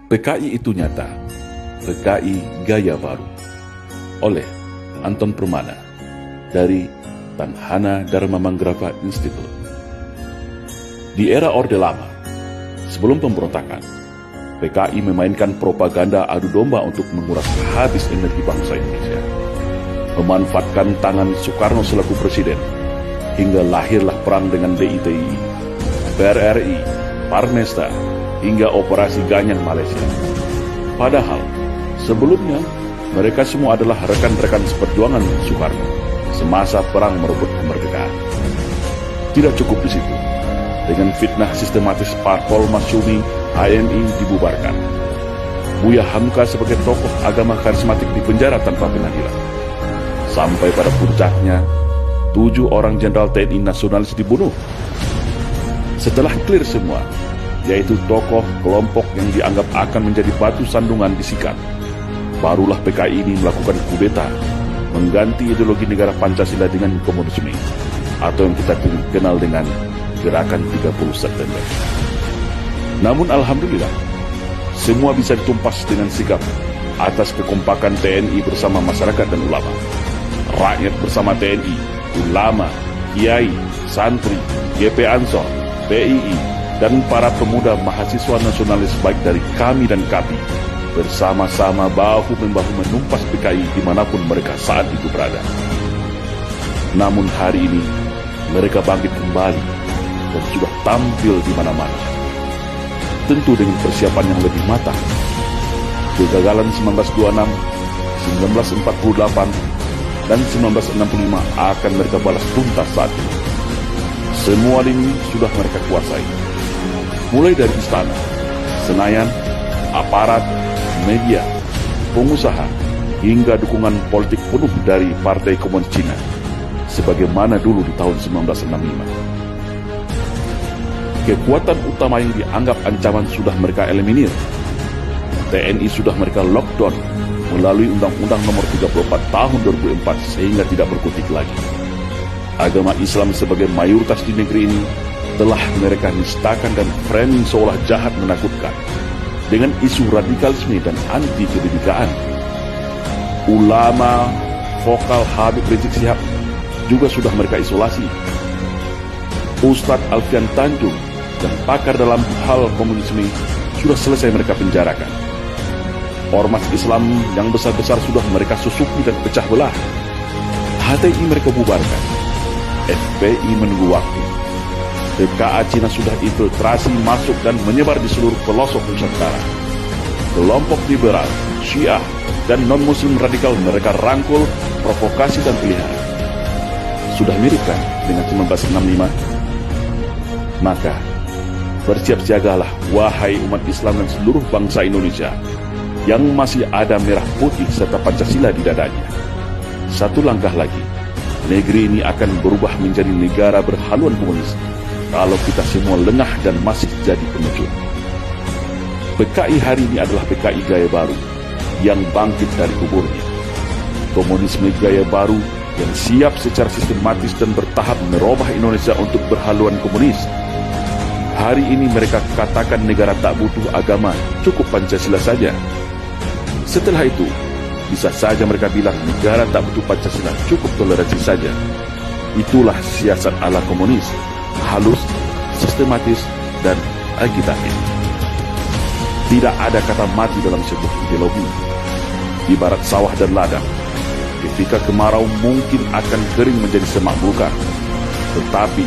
PKI itu nyata, PKI Gaya Baru. Oleh Anton Permana dari Tanhana Dharma Manggrava Institute. Di era Orde Lama, sebelum pemberontakan, PKI memainkan propaganda adu domba untuk menguras habis energi bangsa Indonesia. Memanfaatkan tangan Soekarno selaku presiden, hingga lahirlah perang dengan DITI, PRRI, Parmesta, hingga operasi Ganyang Malaysia. Padahal, sebelumnya, mereka semua adalah rekan-rekan seperjuangan Soekarno semasa perang merebut kemerdekaan. Tidak cukup di situ. Dengan fitnah sistematis Parpol Masyumi, HMI dibubarkan. Buya Hamka sebagai tokoh agama karismatik dipenjara tanpa pengadilan. Sampai pada puncaknya, 7 orang jenderal TNI nasionalis dibunuh. Setelah clear semua, yaitu tokoh kelompok yang dianggap akan menjadi batu sandungan disikat, barulah PKI ini melakukan kudeta, mengganti ideologi negara Pancasila dengan komunisme, atau yang kita kenal dengan Gerakan 30 September. Namun alhamdulillah, semua bisa ditumpas dengan sigap atas kekompakan TNI bersama masyarakat dan ulama. Rakyat bersama TNI, ulama, kiai, santri, GP Ansor, PII, dan para pemuda mahasiswa nasionalis baik dari kami dan KAPI bersama-sama bahu-membahu menumpas PKI dimanapun mereka saat itu berada. Namun hari ini mereka bangkit kembali dan sudah tampil di mana-mana. Tentu dengan persiapan yang lebih matang. Kegagalan 1926, 1948, dan 1965 akan mereka balas tuntas saat ini. Semua lini sudah mereka kuasai. Mulai dari istana, Senayan, aparat, media, pengusaha, hingga dukungan politik penuh dari Partai Komunis Cina, sebagaimana dulu di tahun 1965. Kekuatan utama yang dianggap ancaman sudah mereka eliminir. TNI sudah mereka lockdown melalui Undang-Undang Nomor 34 Tahun 2004 sehingga tidak berkutik lagi. Agama Islam sebagai mayoritas di negeri ini telah mereka nistakan dan framing seolah jahat menakutkan dengan isu radikalisme dan anti kebinekaan. Ulama vokal Habib Rizik Syihab juga sudah mereka isolasi. Ustadz Alfian Tanjung dan pakar dalam hal komunisme sudah selesai mereka penjarakan. Ormas Islam yang besar-besar sudah mereka susupi dan pecah belah. HTI mereka bubarkan. FPI menunggu waktu. TKA Cina sudah infiltrasi masuk dan menyebar di seluruh pelosok Nusantara. Kelompok liberal, Syiah, dan non-Muslim radikal mereka rangkul, provokasi dan pelihara. Sudah mirip kan dengan 1965? Maka, bersiap-siagalah wahai umat Islam dan seluruh bangsa Indonesia yang masih ada merah putih serta Pancasila di dadanya. Satu langkah lagi, negeri ini akan berubah menjadi negara berhaluan komunis kalau kita semua lengah dan masih jadi pengecut. PKI hari ini adalah PKI Gaya Baru yang bangkit dari kuburnya. Komunisme Gaya Baru yang siap secara sistematis dan bertahap merubah Indonesia untuk berhaluan komunis. Hari ini mereka katakan negara tak butuh agama, cukup Pancasila saja. Setelah itu, bisa saja mereka bilang negara tak butuh Pancasila, cukup toleransi saja. Itulah siasat ala komunis, halus, sistematis, dan agitatif. Tidak ada kata mati dalam sebuah ideologi. Ibarat sawah dan ladang, ketika kemarau mungkin akan kering menjadi semak belukar. Tetapi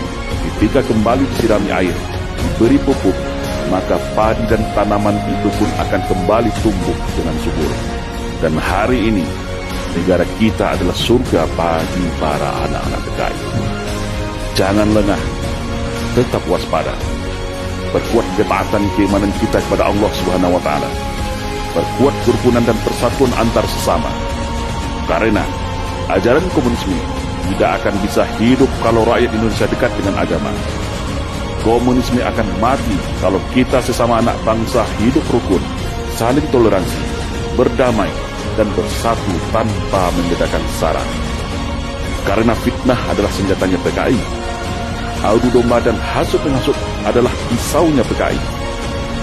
ketika kembali disirami air, diberi pupuk, maka padi dan tanaman itu pun akan kembali tumbuh dengan subur. Dan hari ini, negara kita adalah surga bagi para anak-anak PKI. Jangan lengah, tetap waspada. Perkuat ketaatan keimanan kita kepada Allah Subhanahu wa Ta'ala. Perkuat kerukunan dan persatuan antar sesama. Karena ajaran komunisme tidak akan bisa hidup kalau rakyat Indonesia dekat dengan agama. Komunisme akan mati kalau kita sesama anak bangsa hidup rukun, saling toleransi, berdamai, dan bersatu tanpa membedakan sara. Karena fitnah adalah senjatanya PKI. Adu domba dan hasut menghasut adalah pisaunya PKI.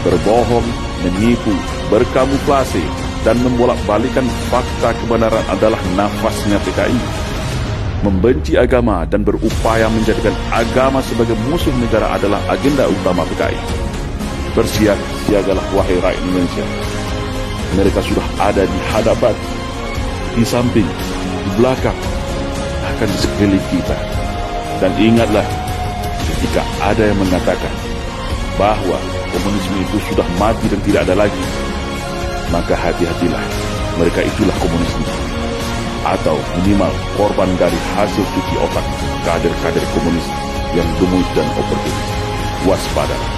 Berbohong, menipu, berkamuflase, dan membolak-balikan fakta kebenaran adalah nafasnya PKI. Membenci agama dan berupaya menjadikan agama sebagai musuh negara adalah agenda utama PKI. Bersiap-siagalah wahai rakyat Indonesia. Mereka sudah ada di hadapan, di samping, di belakang, bahkan di sekeliling kita. Dan ingatlah, ketika ada yang mengatakan bahwa komunisme itu sudah mati dan tidak ada lagi, maka hati-hatilah, mereka itulah komunisme, atau minimal korban dari hasil cuci otak kader-kader komunis yang gemuk dan oportunis. Waspada.